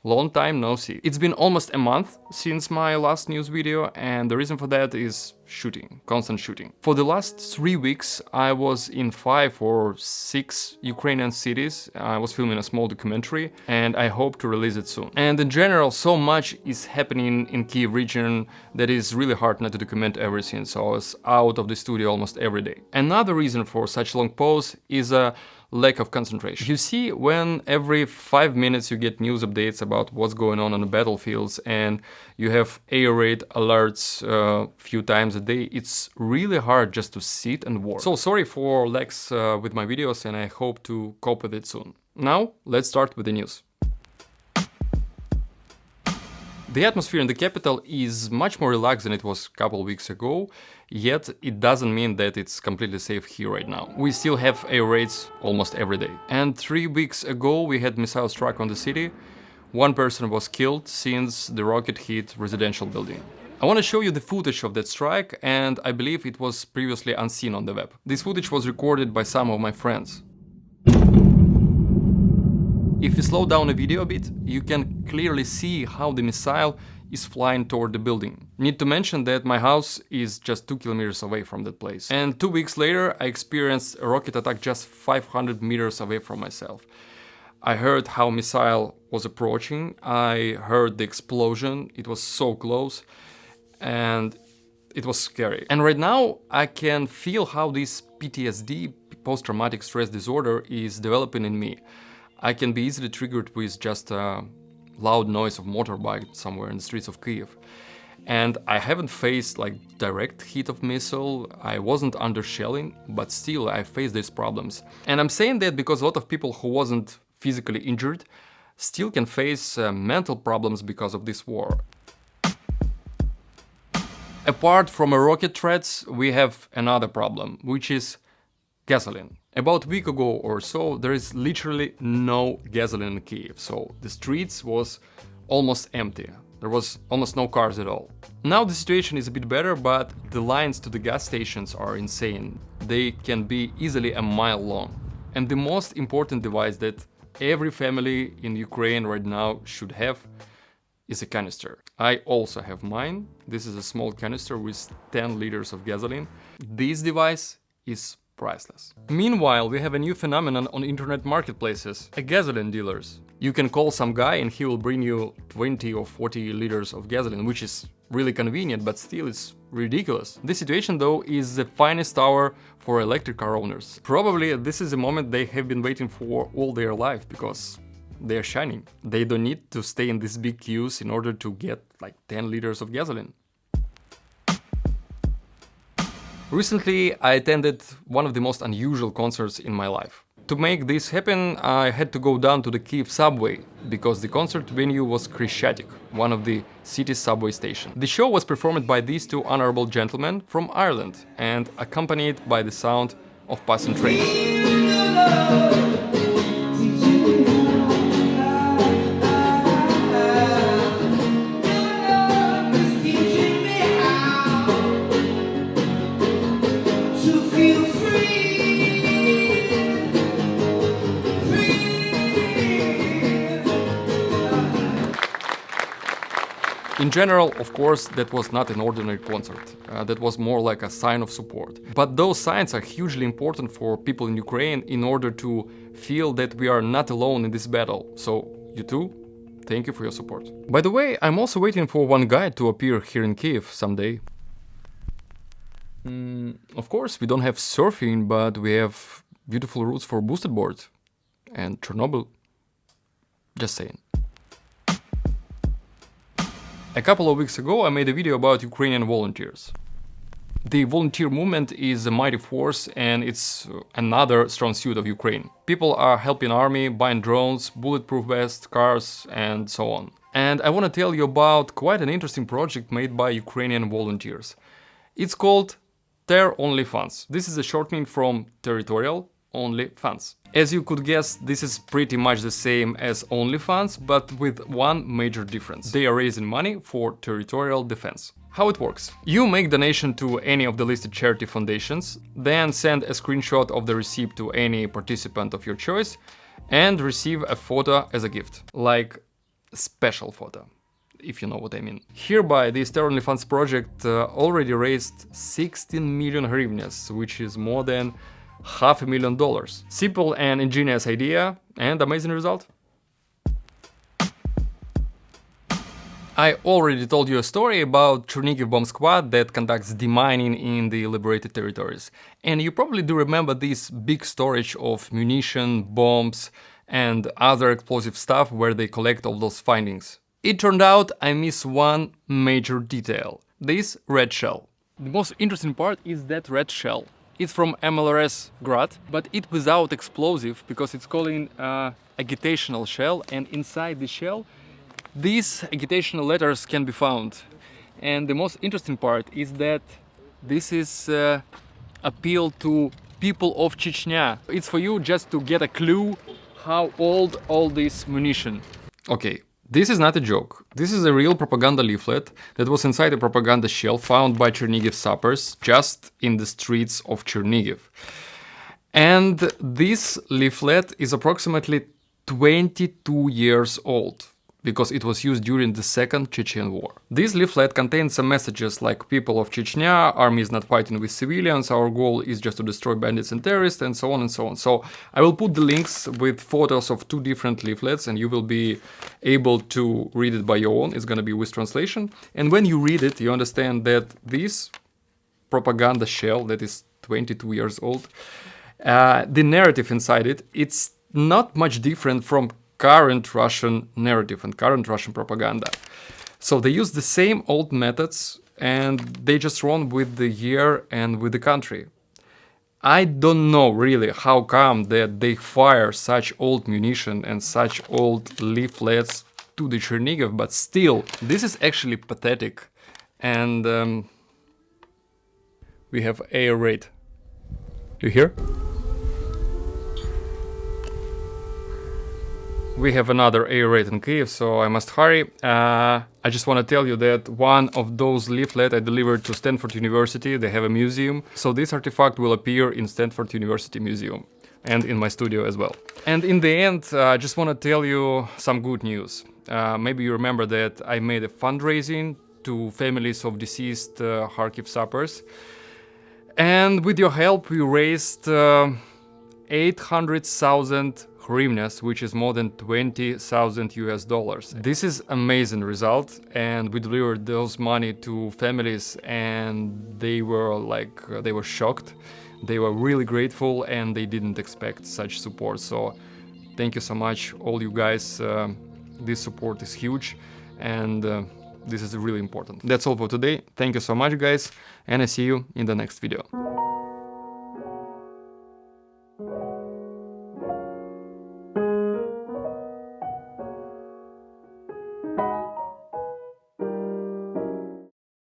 Long time no see. It's been almost a month since my last news video, and the reason for that is shooting, constant shooting. For the last 3 weeks I was in 5 or 6 Ukrainian cities. I was filming a small documentary and I hope to release it soon. And in general, so much is happening in Kyiv region that is really hard not to document everything, so I was out of the studio almost every day. Another reason for such long pause is a lack of concentration. You see, when every 5 minutes you get news updates about what's going on the battlefields and you have air raid alerts a few times a day, it's really hard just to sit and work. So sorry for lags with my videos, and I hope to cope with it soon. Now, let's start with the news. The atmosphere in the capital is much more relaxed than it was a couple weeks ago, yet it doesn't mean that it's completely safe here right now. We still have air raids almost every day. And 3 weeks ago we had missile strike on the city. 1 person was killed since the rocket hit residential building. I want to show you the footage of that strike, and I believe it was previously unseen on the web. This footage was recorded by some of my friends. If you slow down the video a bit, you can clearly see how the missile is flying toward the building. Need to mention that my house is just 2 kilometers away from that place. And 2 weeks later, I experienced a rocket attack just 500 meters away from myself. I heard how missile was approaching, I heard the explosion, it was so close, and it was scary. And right now, I can feel how this PTSD, post-traumatic stress disorder, is developing in me. I can be easily triggered with just a loud noise of motorbike somewhere in the streets of Kyiv. And I haven't faced like direct hit of missile, I wasn't under shelling, but still I faced these problems. And I'm saying that because a lot of people who wasn't physically injured still can face mental problems because of this war. Apart from rocket threats, we have another problem, which is gasoline. About a week ago or so, there is literally no gasoline in Kyiv, so the streets was almost empty. There was almost no cars at all. Now the situation is a bit better, but the lines to the gas stations are insane. They can be easily a mile long. And the most important device that every family in Ukraine right now should have is a canister. I also have mine. This is a small canister with 10 liters of gasoline. This device is priceless. Meanwhile, we have a new phenomenon on internet marketplaces, gasoline dealers. You can call some guy and he will bring you 20 or 40 liters of gasoline, which is really convenient, but still it's ridiculous. This situation though is the finest hour for electric car owners. Probably this is a moment they have been waiting for all their life, because they are shining. They don't need to stay in these big queues in order to get like 10 liters of gasoline. Recently, I attended one of the most unusual concerts in my life. To make this happen, I had to go down to the Kyiv subway, because the concert venue was Krishchatik, one of the city's subway stations. The show was performed by these 2 honorable gentlemen from Ireland and accompanied by the sound of passing trains. In general, of course, that was not an ordinary concert. That was more like a sign of support. But those signs are hugely important for people in Ukraine in order to feel that we are not alone in this battle. So, you too, thank you for your support. By the way, I'm also waiting for one guide to appear here in Kyiv someday. Of course, we don't have surfing, but we have beautiful routes for boosted boards. And Chernobyl. Just saying. A couple of weeks ago I made a video about Ukrainian volunteers. The volunteer movement is a mighty force, and it's another strong suit of Ukraine. People are helping army, buying drones, bulletproof vests, cars, and so on. And I want to tell you about quite an interesting project made by Ukrainian volunteers. It's called Teronlyfans. This is a shortening from Territorial Only Fans. As you could guess, this is pretty much the same as OnlyFans, but with one major difference. They are raising money for territorial defense. How it works? You make donation to any of the listed charity foundations, then send a screenshot of the receipt to any participant of your choice, and receive a photo as a gift. Like special photo, if you know what I mean. Hereby, this Teronlyfans project already raised 16 million hryvnias, which is more than $500,000. Simple and ingenious idea and amazing result. I already told you a story about Chernihiv bomb squad that conducts demining in the liberated territories. And you probably do remember this big storage of munition, bombs, and other explosive stuff where they collect all those findings. It turned out I missed one major detail. This red shell. The most interesting part is that red shell. It's from MLRS Grad, but it without explosive because it's calling agitational shell, and inside the shell these agitational letters can be found. And the most interesting part is that this is appeal to people of Chechnya. It's for you just to get a clue how old all this munition. Okay, this is not a joke. This is a real propaganda leaflet that was inside a propaganda shell found by Chernihiv sappers just in the streets of Chernihiv. And this leaflet is approximately 22 years old, because it was used during the Second Chechen War. This leaflet contains some messages like people of Chechnya, army is not fighting with civilians, our goal is just to destroy bandits and terrorists, and so on and so on. So I will put the links with photos of two different leaflets and you will be able to read it by your own. It's gonna be with translation. And when you read it, you understand that this propaganda shell that is 22 years old, the narrative inside it, it's not much different from current Russian narrative and current Russian propaganda. So they use the same old methods and they just run with the year and with the country. I don't know really how come that they fire such old munition and such old leaflets to the Chernihiv, but still, this is actually pathetic. And we have air raid. You hear? We have another air raid in Kyiv, so I must hurry. I just want to tell you that one of those leaflets I delivered to Stanford University. They have a museum, so this artifact will appear in Stanford University Museum and in my studio as well. And in the end, I just want to tell you some good news. Maybe you remember that I made a fundraising to families of deceased Kharkiv sappers. And with your help, we raised 800,000 hryvnias, which is more than 20,000 US dollars. This is amazing result, and we delivered those money to families, and they were shocked. They were really grateful, and they didn't expect such support. So thank you so much, all you guys. This support is huge, and this is really important. That's all for today. Thank you so much, guys, and I see you in the next video.